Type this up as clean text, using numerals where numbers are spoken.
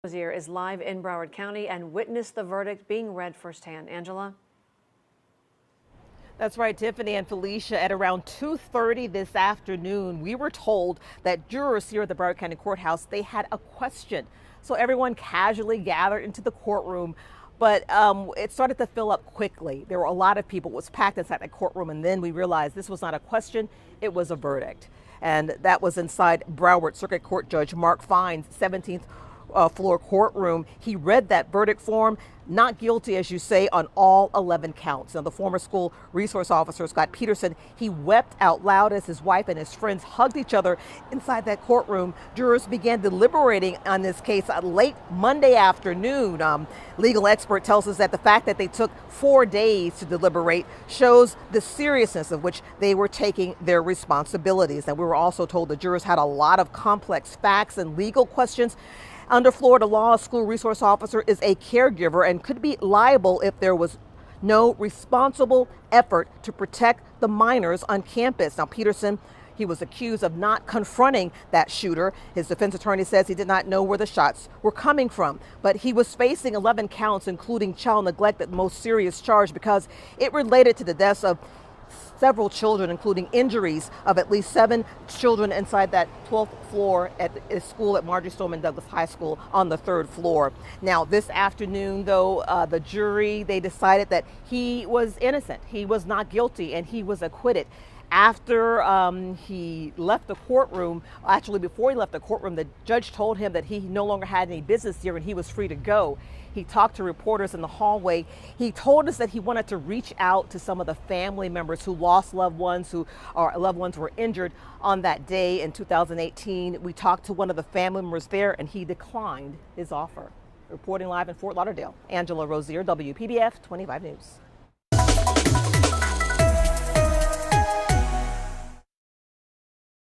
Rozier is live in Broward County and witnessed the verdict being read firsthand. Angela? That's right, Tiffany and Felicia. At around 2:30 this afternoon, we were told that jurors here at the Broward County Courthouse, they had a question. So everyone casually gathered into the courtroom, but it started to fill up quickly. There were a lot of people. It was packed inside the courtroom, and then we realized this was not a question, it was a verdict. And that was inside Broward Circuit Court Judge Mark Fine's 17th floor courtroom. He read that verdict form, not guilty, as you say, on all 11 counts. Now, the former school resource officer, Scott Peterson, he wept out loud as his wife and his friends hugged each other inside that courtroom. Jurors began deliberating on this case late Monday afternoon. Legal expert tells us that the fact that they took 4 days to deliberate shows the seriousness of which they were taking their responsibilities. And we were also told the jurors had a lot of complex facts and legal questions. Under Florida law, a school resource officer is a caregiver and could be liable if there was no responsible effort to protect the minors on campus. Now, Peterson, he was accused of not confronting that shooter. His defense attorney says he did not know where the shots were coming from, but he was facing 11 counts, including child neglect, the most serious charge, because it related to the deaths of several children, including injuries of at least 7 children inside that 12th floor at a school at Marjory Stoneman Douglas High School on the 3rd floor. Now, this afternoon, though, the jury, they decided that he was innocent. He was not guilty, and he was acquitted. After he left the courtroom, actually before he left the courtroom, the judge told him that he no longer had any business here and he was free to go. He talked to reporters in the hallway. He told us that he wanted to reach out to some of the family members who lost loved ones, loved ones were injured on that day in 2018. We talked to one of the family members there and he declined his offer. Reporting live in Fort Lauderdale, Angela Rozier, WPBF 25 News.